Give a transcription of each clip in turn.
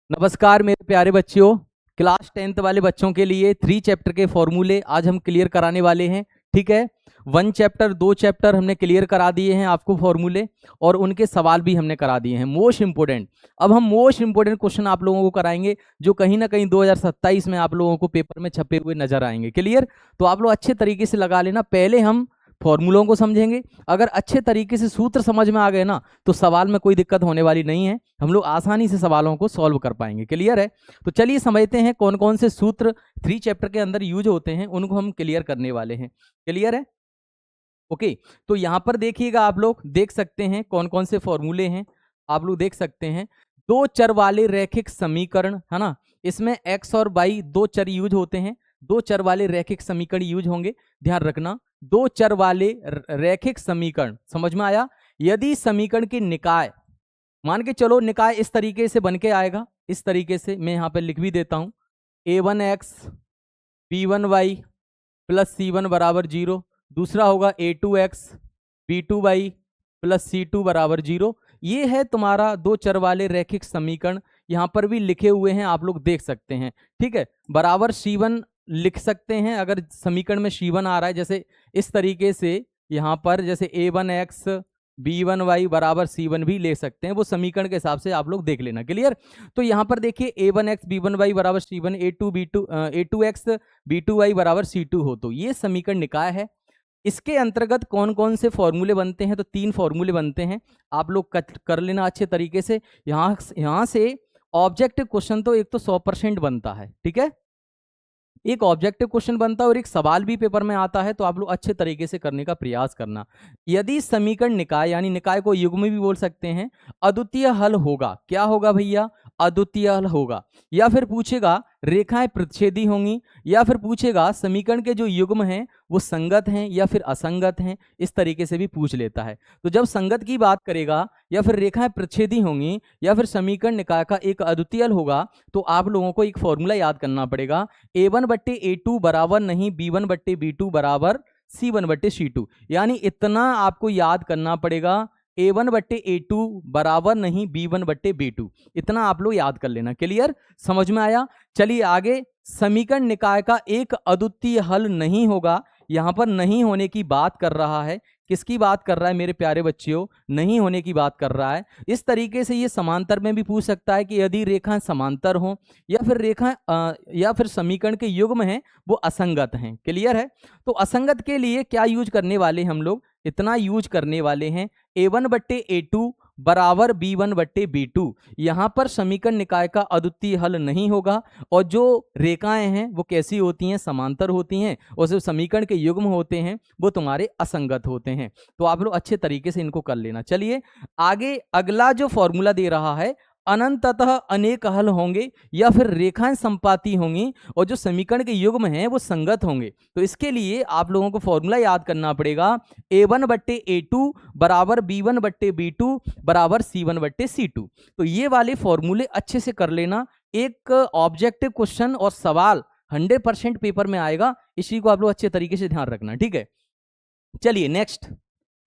नमस्कार मेरे प्यारे बच्चों। क्लास 10th वाले बच्चों के लिए 3 चैप्टर के फॉर्मूले आज हम क्लियर कराने वाले हैं। ठीक है, 1 चैप्टर 2 चैप्टर हमने क्लियर करा दिए हैं आपको फॉर्मूले, और उनके सवाल भी हमने करा दिए हैं मोस्ट इंपोर्टेंट। अब हम मोस्ट इंपोर्टेंट क्वेश्चन आप लोगों को कराएंगे जो कहीं ना कहीं 2027 में आप लोगों को पेपर में छपे हुए नजर आएंगे। क्लियर? तो आप लोग अच्छे तरीके से लगा लेना। पहले हम फॉर्मूलों को समझेंगे, अगर अच्छे तरीके से सूत्र समझ में आ गए ना तो सवाल में कोई दिक्कत होने वाली नहीं है, हम लोग आसानी से सवालों को सॉल्व कर पाएंगे। क्लियर है? तो चलिए समझते हैं कौन कौन से सूत्र 3 चैप्टर के अंदर यूज होते हैं, उनको हम क्लियर करने वाले हैं। क्लियर है? ओके, तो यहां पर देखिएगा, आप लोग देख सकते हैं कौन कौन से फॉर्मूले हैं। आप लोग देख सकते हैं दो चर वाले रैखिक समीकरण, है ना, इसमें एक्स और वाई दो चर यूज होते हैं। दो चर वाले रैखिक समीकरण यूज होंगे, ध्यान रखना। दो चर वाले रैखिक समीकरण, समझ में आया? यदि समीकरण की निकाय, मान के चलो निकाय इस तरीके से बन के आएगा, इस तरीके से मैं यहां पर लिख भी देता हूं, a1x b1y प्लस c1 बराबर 0। दूसरा होगा a2x b2y प्लस c2 बराबर 0। ये है तुम्हारा दो चर वाले रैखिक समीकरण, यहां पर भी लिखे हुए हैं, आप लोग देख सकते हैं। ठीक है, बराबर c1 लिख सकते हैं अगर समीकरण में c1 आ रहा है, जैसे इस तरीके से यहां पर, जैसे a1x b1y बराबर c1 भी ले सकते हैं, वो समीकरण के हिसाब से आप लोग देख लेना। क्लियर? तो यहां पर देखिए a1x b1y बराबर c1, a2x b2y बराबर c2 हो, तो ये समीकरण निकाय है। इसके अंतर्गत कौन कौन से फॉर्मूले बनते हैं? तो 3 फॉर्मूले बनते हैं, आप लोग कर लेना अच्छे तरीके से। यहां से ऑब्जेक्टिव क्वेश्चन तो एक तो 100% बनता है। ठीक है, एक ऑब्जेक्टिव क्वेश्चन बनता है और एक सवाल भी पेपर में आता है, तो आप लोग अच्छे तरीके से करने का प्रयास करना। यदि समीकरण निकाय, यानी निकाय को युग्म भी बोल सकते हैं, अद्वितीय हल होगा, क्या होगा भैया? अद्वितीय हल होगा। या फिर पूछेगा रेखाएं प्रतिच्छेदी होंगी, या फिर पूछेगा समीकरण के जो युग्म हैं वो संगत हैं या फिर असंगत हैं, इस तरीके से भी पूछ लेता है। तो जब संगत की बात करेगा, या फिर रेखाएं प्रतिच्छेदी होंगी, या फिर समीकरण निकाय का एक अद्वितीय हल होगा, तो आप लोगों को एक फॉर्मूला याद करना पड़ेगा, a1/a2 बराबर नहीं b1/b2 बराबर c1/c2। यानी इतना आपको याद करना पड़ेगा, a1/a2 बराबर नहीं b1/b2, इतना आप लोग याद कर लेना। क्लियर? समझ में आया? चलिए आगे, समीकरण निकाय का एक अद्वितीय हल नहीं होगा, यहां पर नहीं होने की बात कर रहा है। किसकी बात कर रहा है मेरे प्यारे बच्चों? नहीं होने की बात कर रहा है। इस तरीके से ये समांतर में भी पूछ सकता है कि यदि रेखाएं समांतर हों, या फिर रेखाएं या फिर समीकरण के युग्म हैं वो असंगत हैं। क्लियर है? तो असंगत के लिए क्या यूज करने वाले हम लोग? इतना यूज करने वाले हैं, a1/a2 बराबर b1/b2। यहां पर समीकरण निकाय का अद्वितीय हल नहीं होगा, और जो रेखाएं हैं वो कैसी होती हैं? समांतर होती हैं, और जो समीकरण के युग्म होते हैं वो तुम्हारे असंगत होते हैं। तो आप लोग अच्छे तरीके से इनको कर लेना। चलिए आगे, अगला जो फॉर्मूला दे रहा है, अनंततः अनेक हल होंगे, या फिर रेखाएं संपाती होंगी, और जो समीकरण के युग्म हैं वो संगत होंगे। तो इसके लिए आप लोगों को फॉर्मूला याद करना पड़ेगा, a1/a2 बराबर b1/b2 बराबर c1/c2। तो ये वाले फॉर्मूले अच्छे से कर लेना। एक ऑब्जेक्टिव क्वेश्चन और सवाल 100% पेपर में आएगा, इसी को आप लोग अच्छे तरीके से ध्यान रखना। ठीक है, चलिए नेक्स्ट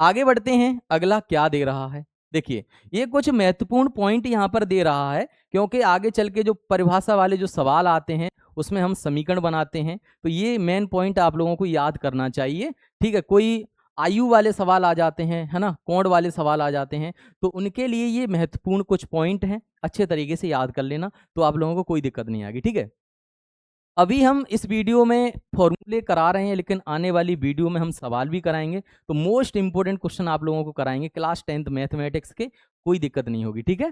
आगे बढ़ते हैं। अगला क्या दे रहा है? देखिए, ये कुछ महत्वपूर्ण पॉइंट यहां पर दे रहा है, क्योंकि आगे चल के जो परिभाषा वाले जो सवाल आते हैं उसमें हम समीकरण बनाते हैं, तो ये मेन पॉइंट आप लोगों को याद करना चाहिए। ठीक है, कोई आयु वाले सवाल आ जाते हैं, है ना, कोण वाले सवाल आ जाते हैं, तो उनके लिए ये महत्वपूर्ण कुछ पॉइंट हैं, अच्छे तरीके से याद कर लेना, तो आप लोगों को कोई दिक्कत नहीं आएगी। ठीक है, अभी हम इस वीडियो में फॉर्मूले करा रहे हैं, लेकिन आने वाली वीडियो में हम सवाल भी कराएंगे, तो मोस्ट इंपोर्टेंट क्वेश्चन आप लोगों को कराएंगे क्लास 10th मैथमेटिक्स के, कोई दिक्कत नहीं होगी। ठीक है,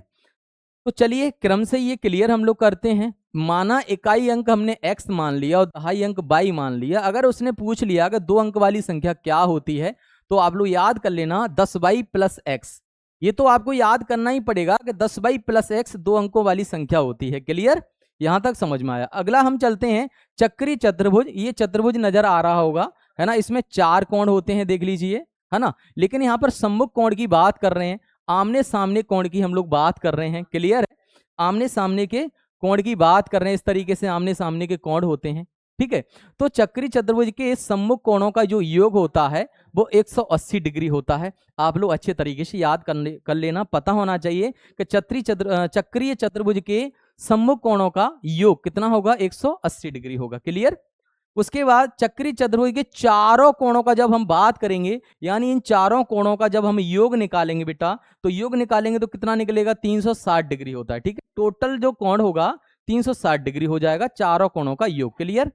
तो चलिए क्रम से ये क्लियर हम लोग करते हैं। माना इकाई अंक हमने x मान लिया और दहाई अंक y मान लिया। अगर उसने पूछ लिया कि 2 अंक वाली संख्या क्या होती है, तो आप लोग याद कर लेना 10y प्लस x। ये तो आपको याद करना ही पड़ेगा कि 10y प्लस x 2 अंकों वाली संख्या होती है। क्लियर? यहां तक समझ में आया? अगला हम चलते हैं चक्री चतुर्भुज। ये चतुर्भुज नजर आ रहा होगा, है ना, इसमें 4 कोण होते हैं, देख लीजिए, है ना, लेकिन यहाँ पर सम्मुख कोण की बात कर रहे हैं, आमने सामने कोण की हम लोग बात कर रहे हैं। क्लियर है? आमने सामने के कोण की बात कर रहे हैं, इस तरीके से आमने सामने के कोण होते हैं। ठीक है। तो चक्री चतुर्भुज के सम्मुख कोणों का जो योग होता है वो 180 डिग्री होता है। आप लोग अच्छे तरीके से याद कर लेना, पता होना चाहिए कि चक्रीय चतुर्भुज के सम्मुख कोणों का योग कितना होगा, 180 डिग्री होगा। क्लियर। उसके बाद चक्री चतुर्भुज के चारों कोणों का जब हम बात करेंगे, यानी इन चारों कोणों का जब हम योग निकालेंगे बेटा, तो योग निकालेंगे तो कितना निकलेगा, 360 डिग्री होता है। ठीक है, टोटल जो कोण होगा 360 डिग्री हो जाएगा चारों कोणों का योग। क्लियर।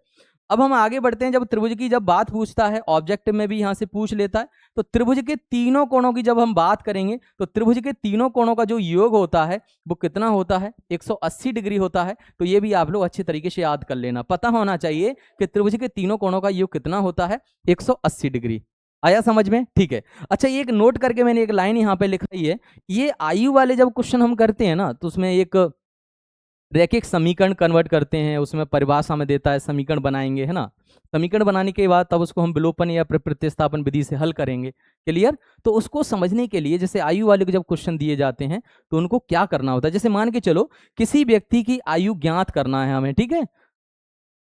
अब हम आगे बढ़ते हैं। जब त्रिभुज की जब बात पूछता है, ऑब्जेक्टिव में भी यहां से पूछ लेता है, तो त्रिभुज के तीनों कोणों की जब हम बात करेंगे तो त्रिभुज के तीनों कोणों का जो योग होता है वो कितना होता है, 180 डिग्री होता है। तो ये भी आप लोग अच्छे तरीके से याद कर लेना, पता होना चाहिए कि त्रिभुज के तीनों कोणों का योग कितना होता है, 180 डिग्री। आया समझ में? ठीक है। अच्छा, ये एक नोट करके मैंने एक लाइन यहाँ पे लिखाई है, ये आयु वाले जब क्वेश्चन हम करते हैं ना, तो उसमें एक रैखिक समीकरण कन्वर्ट करते हैं, उसमें परिभाषा में देता है, समीकरण बनाएंगे, है ना। समीकरण बनाने के बाद तब उसको हम विलोपन या प्रतिस्थापन विधि से हल करेंगे। क्लियर। तो उसको समझने के लिए जैसे आयु वाले को जब क्वेश्चन दिए जाते हैं तो उनको क्या करना होता है, जैसे मान के चलो किसी व्यक्ति की आयु ज्ञात करना है हमें, ठीक है,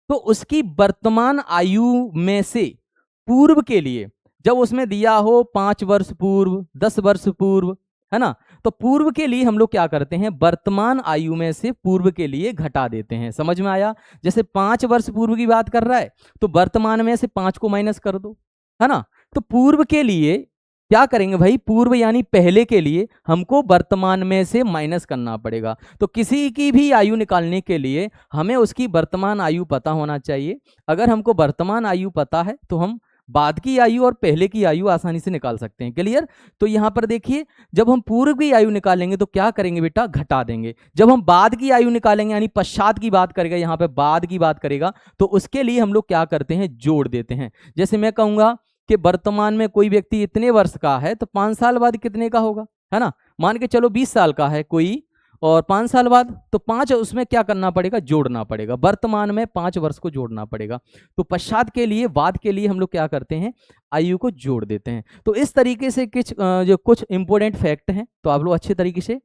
तो उसकी वर्तमान आयु में से पूर्व के लिए जब उसमें दिया हो 5 वर्ष पूर्व, 10 वर्ष पूर्व, है ना, तो पूर्व के लिए हम लोग क्या करते हैं, वर्तमान आयु में से पूर्व के लिए घटा देते हैं। समझ में आया? जैसे 5 वर्ष पूर्व की बात कर रहा है तो वर्तमान में से 5 को माइनस कर दो, है ना। तो पूर्व के लिए क्या करेंगे भाई, पूर्व यानी पहले के लिए हमको वर्तमान में से माइनस करना पड़ेगा। तो किसी की भी आयु निकालने के लिए हमें उसकी वर्तमान आयु पता होना चाहिए। अगर हमको वर्तमान आयु पता है तो हम बाद की आयु और पहले की आयु आसानी से निकाल सकते हैं। क्लियर। तो यहां पर देखिए, जब हम पूर्व की आयु निकालेंगे तो क्या करेंगे बेटा, घटा देंगे। जब हम बाद की आयु निकालेंगे यानी पश्चात की बात करेगा, यहां पे बाद की बात करेगा, तो उसके लिए हम लोग क्या करते हैं, जोड़ देते हैं। जैसे मैं कहूंगा कि वर्तमान में कोई व्यक्ति इतने वर्ष का है तो 5 साल बाद कितने का होगा, है ना। मान के चलो 20 साल का है कोई और 5 साल बाद, तो 5 उसमें क्या करना पड़ेगा, जोड़ना पड़ेगा। वर्तमान में 5 वर्ष को जोड़ना पड़ेगा। तो पश्चात के लिए, बाद के लिए हम लोग क्या करते हैं, आयु को जोड़ देते हैं। तो इस तरीके से कुछ इंपॉर्टेंट फैक्ट हैं, तो आप लोग अच्छे तरीके से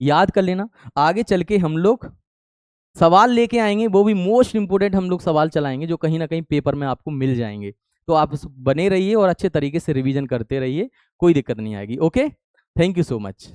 याद कर लेना। आगे चल के हम लोग सवाल लेके आएंगे, वो भी मोस्ट इंपोर्टेंट हम लोग सवाल चलाएंगे जो कहीं ना कहीं पेपर में आपको मिल जाएंगे। तो आप बने रहिए और अच्छे तरीके से रिवीजन करते रहिए, कोई दिक्कत नहीं आएगी। Okay, thank you so much.